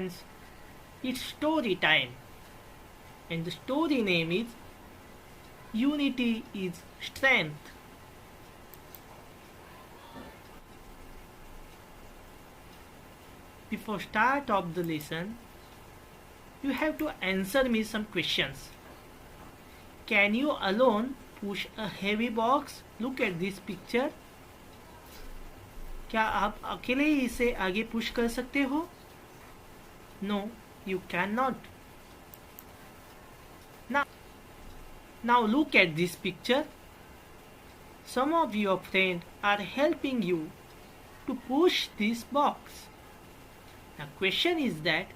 students, it's story time, and the story name is Unity is Strength. Before start of the lesson, you have to answer me some questions. Can you alone push a heavy box? Look at this picture. क्या आप अकेले ही इसे आगे push कर सकते हो? No, you cannot. Now look at this picture. Some of your friends are helping you to push this box. The question is that,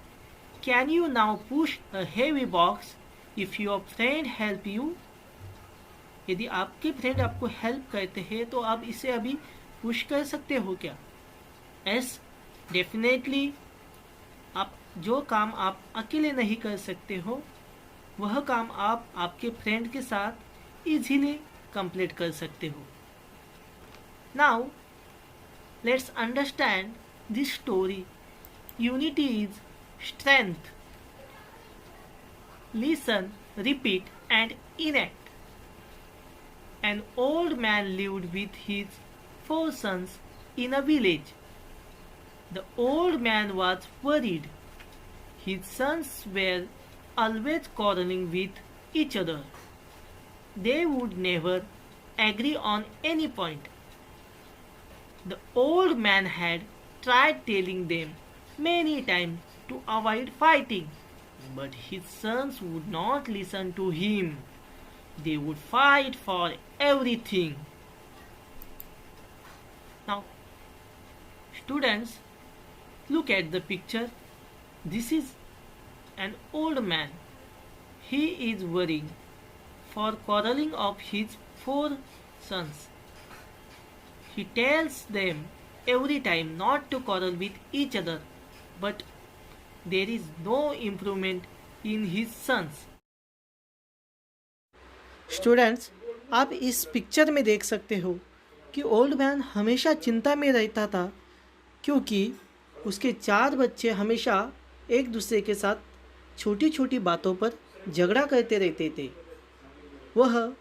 can you now push a heavy box if your friend help you? यदि आपके friend आपको help करते हैं तो आप इसे अभी push कर सकते हो क्या? Yes, definitely. आप जो काम आप अकेले नहीं कर सकते हो वह काम आप आपके फ्रेंड के साथ इजीली कंप्लीट कर सकते हो. Now let's understand this story. Unity is strength. Listen, repeat, and enact. An old man lived with his 4 sons in a village. The old man was worried. His sons were always quarreling with each other. They would never agree on any point. The old man had tried telling them many times to avoid fighting, but his sons would not listen to him. They would fight for everything. Now, students, look at the picture. This is an old man. He is worrying for quarreling of his 4 sons. He tells them every time not to quarrel with each other, but there is no improvement in his sons. Students, आप इस picture में देख सकते हो कि old man हमेशा चिंता में रहता था क्योंकि उसके 4 बच्चे हमेशा एक दूसरे के साथ छोटी छोटी बातों पर झगड़ा करते रहते थे. वह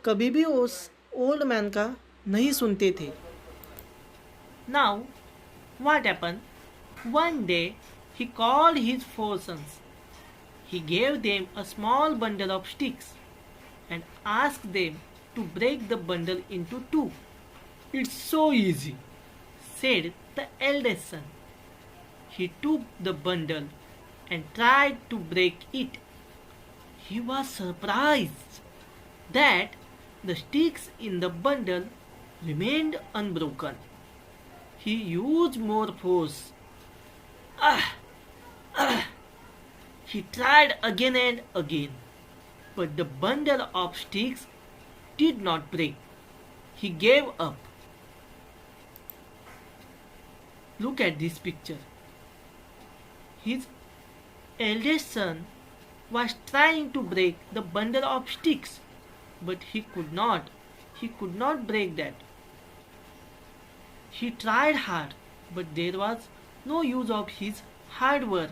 कभी भी उस ओल्ड मैन का नहीं सुनते थे. Now, what happened? One day, he called his 4 sons. He gave them a small bundle of sticks and asked them to break the bundle into 2. It's so easy, said the eldest son. He took the bundle and tried to break it. He was surprised that the sticks in the bundle remained unbroken. He used more force. He tried again and again, but the bundle of sticks did not break. He gave up. Look at this picture. His eldest son was trying to break the bundle of sticks, but he could not. He could not break that. He tried hard, but there was no use of his hard work.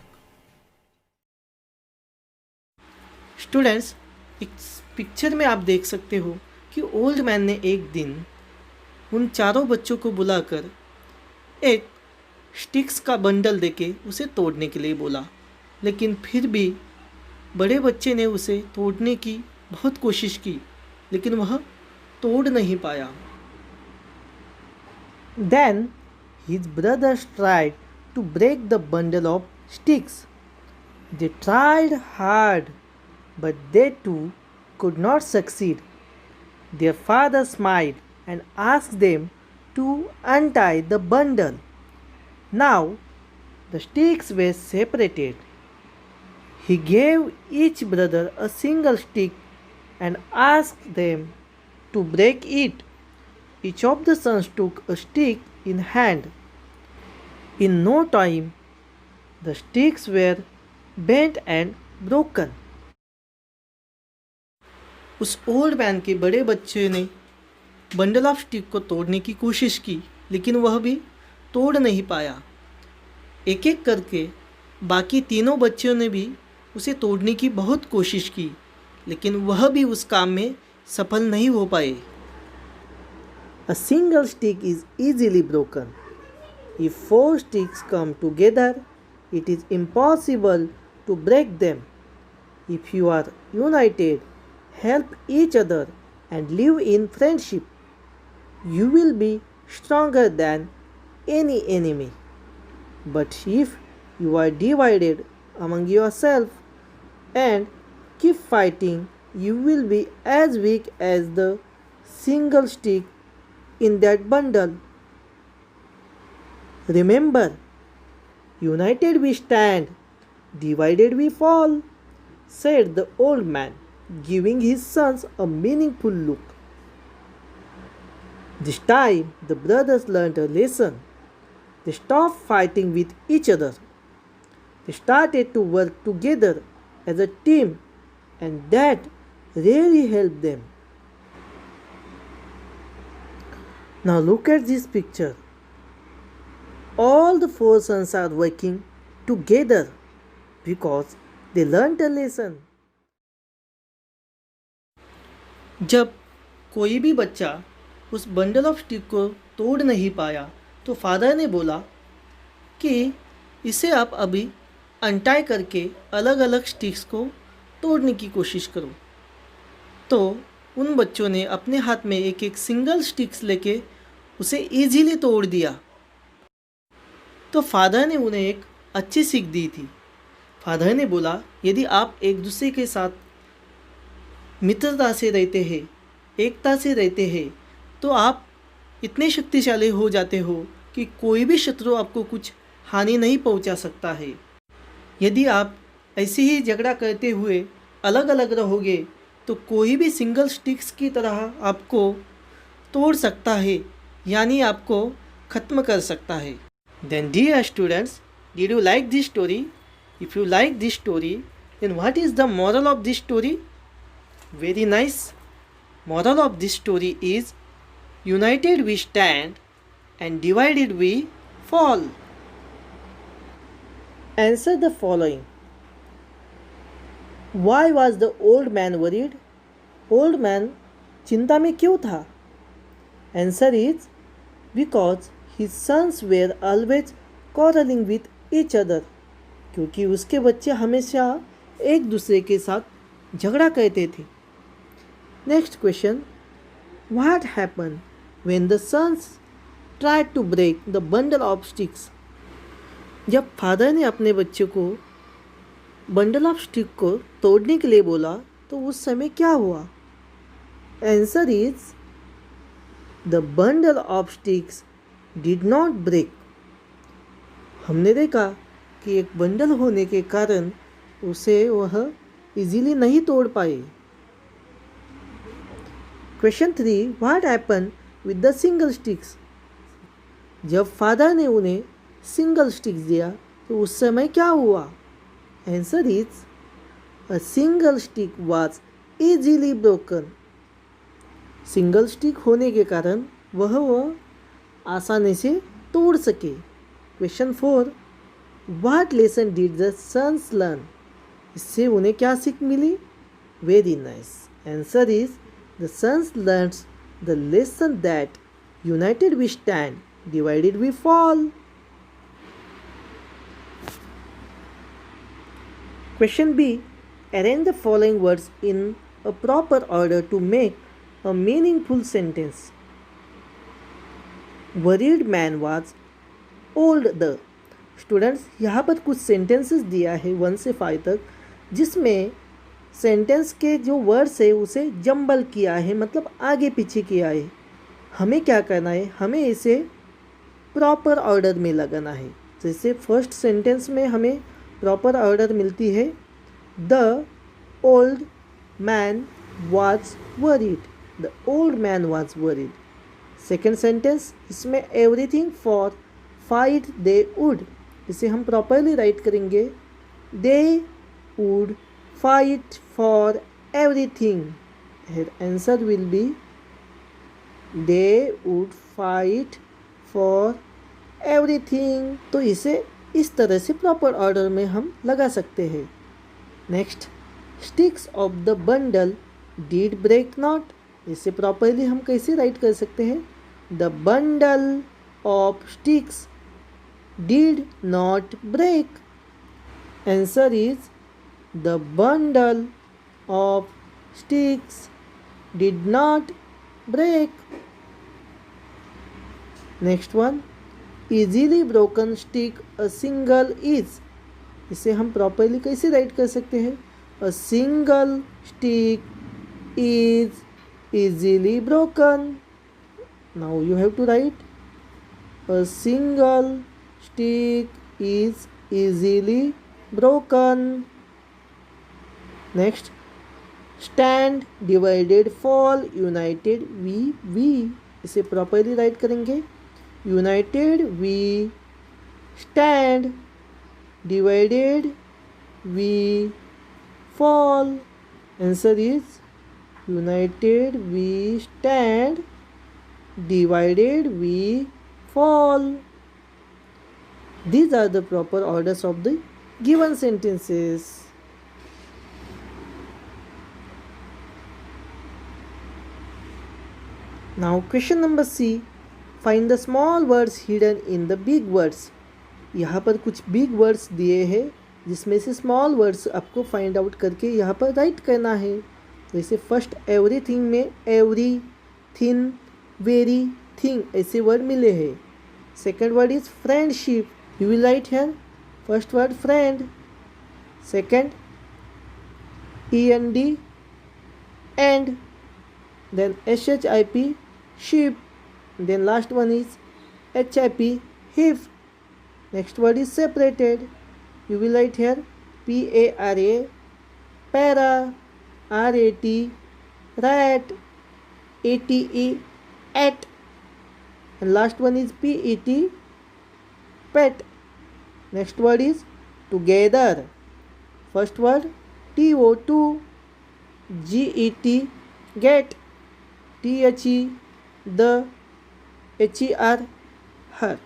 Students, इस picture में आप देख सकते हो कि old man ने एक दिन उन 4 बच्चों को बुलाकर एक स्टिक्स का बंडल देके उसे तोड़ने के लिए बोला, लेकिन फिर भी बड़े बच्चे ने उसे तोड़ने की बहुत कोशिश की, लेकिन वह तोड़ नहीं पाया. Then his brothers tried to break the bundle of sticks. They tried hard, but they too could not succeed. Their father smiled and asked them to untie the bundle. Now the sticks were separated. He gave each brother a single stick and asked them to break it. Each of the sons took a stick in hand. In no time, the sticks were bent and broken. उस old man के बड़े बच्चे ने bundle of stick को तोड़ने की कोशिश की, लेकिन वह भी तोड़ नहीं पाया. एक एक करके बाकी तीनों बच्चों ने भी उसे तोड़ने की बहुत कोशिश की, लेकिन वह भी उस काम में सफल नहीं हो पाए। A single stick is easily broken. If four sticks come together, it is impossible to break them. If you are united, help each other, and live in friendship, you will be stronger than any enemy. But if you are divided among yourself and keep fighting, you will be as weak as the single stick in that bundle. Remember, united we stand, divided we fall, said the old man, giving his sons a meaningful look. This time, the brothers learned a lesson. They stopped fighting with each other. They started to work together as a team, and that really helped them. Now look at this picture. All the four sons are working together because they learned a lesson. जब कोई भी बच्चा उस bundle of stick को तोड़ नहीं पाया तो फादर ने बोला कि इसे आप अभी अनटाई करके अलग अलग स्टिक्स को तोड़ने की कोशिश करो। तो उन बच्चों ने अपने हाथ में एक एक सिंगल स्टिक्स लेके उसे इजीली तोड़ दिया। तो फादर ने उन्हें एक अच्छी सीख दी थी। फादर ने बोला, यदि आप एक दूसरे के साथ मित्रता से रहते हैं, एकता से रहते हैं, तो आप इतने शक्तिशाली हो जाते हो कि कोई भी शत्रु आपको कुछ हानि नहीं पहुंचा सकता है। यदि आप ऐसे ही झगड़ा करते हुए अलग अलग रहोगे तो कोई भी सिंगल स्टिक्स की तरह आपको तोड़ सकता है, यानी आपको ख़त्म कर सकता है। Then dear students, did you like this story? If you like this story, then what is the moral of this story? Very nice. Moral of this story is, united we stand and divided we fall. Answer the following. Why was the old man worried? Old man चिंता में क्यों था? Answer is because his sons were always quarreling with each other. क्योंकि उसके बच्चे हमेशा एक दूसरे के साथ झगड़ा करते थे। Next question. What happened when the sons tried to break the bundle of sticks? जब फादर ने अपने बच्चे को बंडल ऑफ स्टिक को तोड़ने के लिए बोला तो उस समय क्या हुआ? Answer is the bundle of sticks did not break. हमने देखा कि एक बंडल होने के कारण उसे वह इजीली नहीं तोड़ पाए. Question 3. What happen with the single sticks? जब फादर ने उन्हें सिंगल स्टिक्स दिया तो उस समय क्या हुआ? Answer is a single stick was easily broken. Single stick होने के कारण वह आसानी से तोड़ सके. Question 4. What lesson did the sons learn? इससे उन्हें क्या सीख मिली? Very nice. Answer is the sons learns the lesson that united we stand, divided we fall. Question B. Arrange the following words in a proper order to make a meaningful sentence. Worried man was older. Students, यहाँ पर कुछ sentences दिया है 1 से 5 तक, जिसमें sentence के जो वर्ड्स है उसे जंबल किया है, मतलब आगे पीछे किया है. हमें क्या करना है? हमें इसे प्रॉपर ऑर्डर में लगाना है. जैसे फर्स्ट सेंटेंस में हमें प्रॉपर ऑर्डर मिलती है, the old man was worried. The old man was worried. Second sentence, इसमें everything for fight they would, इसे हम प्रॉपरली राइट करेंगे, they would fight for everything. Answer will be they would fight for everything. तो इसे इस तरह से proper order में हम लगा सकते हैं। Next, sticks of the bundle did break not, इसे प्रॉपरली हम कैसे राइट कर सकते हैं? The bundle of sticks did not break. Answer is the bundle of sticks did not break. Next one, easily broken stick a single is, इसे हम properly कैसे write कर सकते हैं? A single stick is easily broken. Now you have to write a single stick is easily broken. Next, stand, divided, fall, united, we, इसे properly write करेंगे। United we stand, divided we fall. Answer is united we stand, divided we fall. These are the proper orders of the given sentences. Now question number C, find the small words hidden in the big words. यहाँ पर कुछ big words दिए हैं जिसमें से small words आपको find out करके यहाँ पर write करना है। जैसे फर्स्ट एवरीथिंग में एवरी, थिन, वेरी, थिंग ऐसे वर्ड मिले हैं। Second word is friendship, you will write here first word friend, second END end, then SHIP sheep, then last one is HIP hip. Next word is separated, you will write here PARA para, RAT rat, ATE at, and last one is PET pet. Next word is together, first word TO2, GET get, THE the, HER her.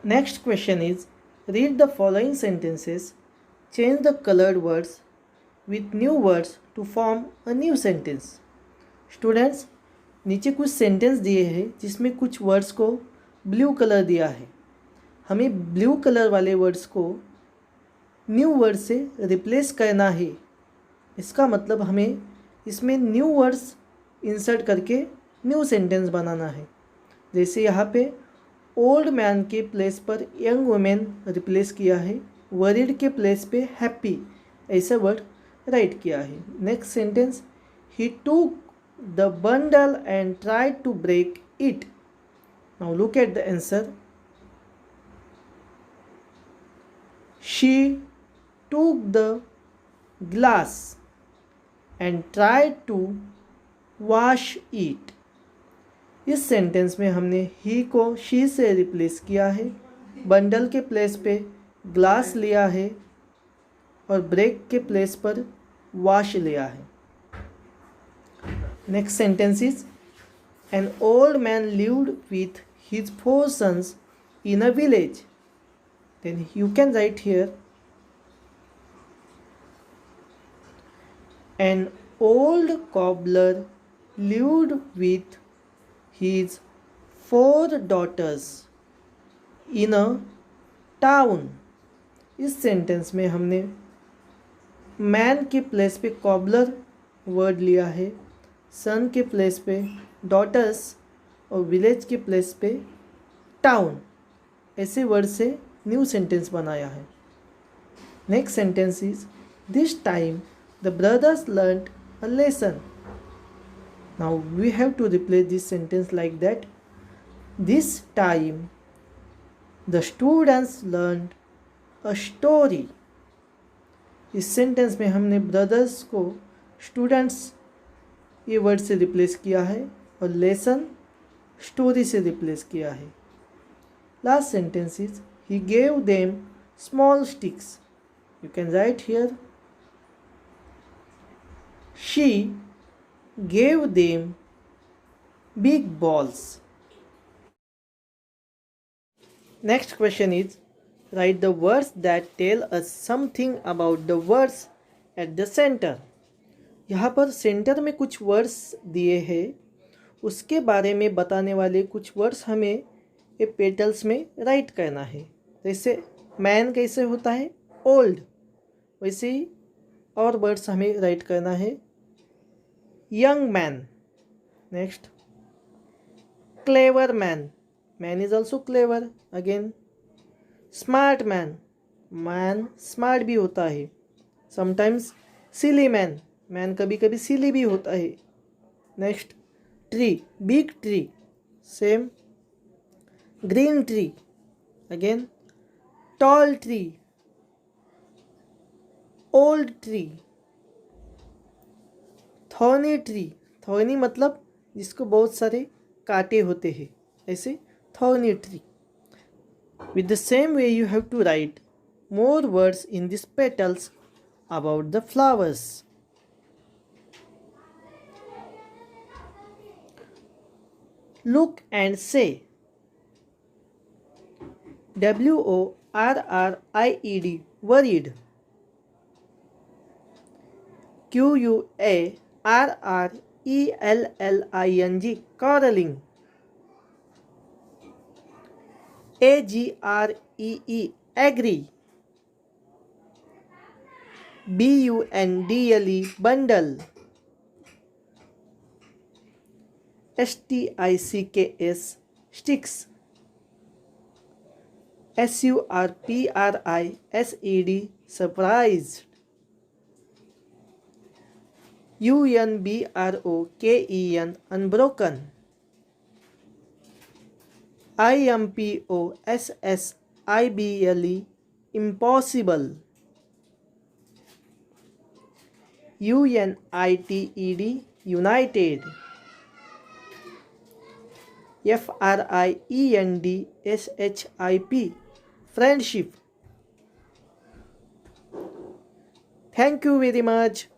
Next question is, read the following sentences, change the colored words with new words to form a new sentence. Students, नीचे कुछ sentence दिए हैं जिसमें कुछ words को blue colour दिया है। हमें ब्लू कलर वाले वर्ड्स को न्यू वर्ड से रिप्लेस करना है। इसका मतलब हमें इसमें न्यू वर्ड्स इंसर्ट करके न्यू सेंटेंस बनाना है। जैसे यहाँ पे ओल्ड मैन के प्लेस पर यंग वुमेन रिप्लेस किया है, वरीड के प्लेस पे हैप्पी ऐसा वर्ड राइट किया है। Next sentence, he took the bundle and tried to break it. Now look at the answer, she took the glass and tried to wash it. इस sentence में हमने ही को she से replace किया है, बंडल के प्लेस पे ग्लास लिया है और ब्रेक के प्लेस पर वॉश लिया है। Next sentence is, an old man lived with his 4 sons in a village. Then you can write here, an old cobbler lived with his 4 daughters in a town. इस sentence में हमने man के place पे cobbler word लिया है, सन के place पे daughters और विलेज के प्लेस पे टाउन ऐसे वर्ड से न्यू सेंटेंस बनाया है। Next sentence is, this time the brothers learned a lesson. Now we have to replace this sentence like that, this time the students learned a story. इस sentence में हमने brothers को students ये word से replace किया है और lesson story से रिप्लेस किया है। Last sentence is, he gave them small sticks. You can write here, she gave them big balls. Next question is, write the words that tell us something about the words at the center. यहाँ पर centre में कुछ words दिए हैं, उसके बारे में बताने वाले कुछ वर्ड्स हमें ये पेटल्स में राइट करना है. जैसे मैन कैसे होता है, ओल्ड, वैसे ही और वर्ड्स हमें राइट करना है. Young man. Next, clever man. Man is also clever. Again, smart man. Man smart भी होता है. समटाइम्स सिली मैन. मैन कभी कभी सिली भी होता है. Next, tree. Big tree. Same. Green tree. Again, tall tree. Old tree. Thorny tree. Thorny मतलब जिसको बहुत सारे कांटे होते हैं, ऐसे thorny tree. With the same way, you have to write more words in these petals about the flowers. Look and say. WORRIED, worried. QUARRELLING, quarreling. AGREE, agree. BUNDLE, bundle. STICKS, sticks. SURPRISED, surprised. UNBROKEN, unbroken. IMPOSSIBLE, impossible. UNITED, united. FRIENDSHIP, friendship. Thank you very much.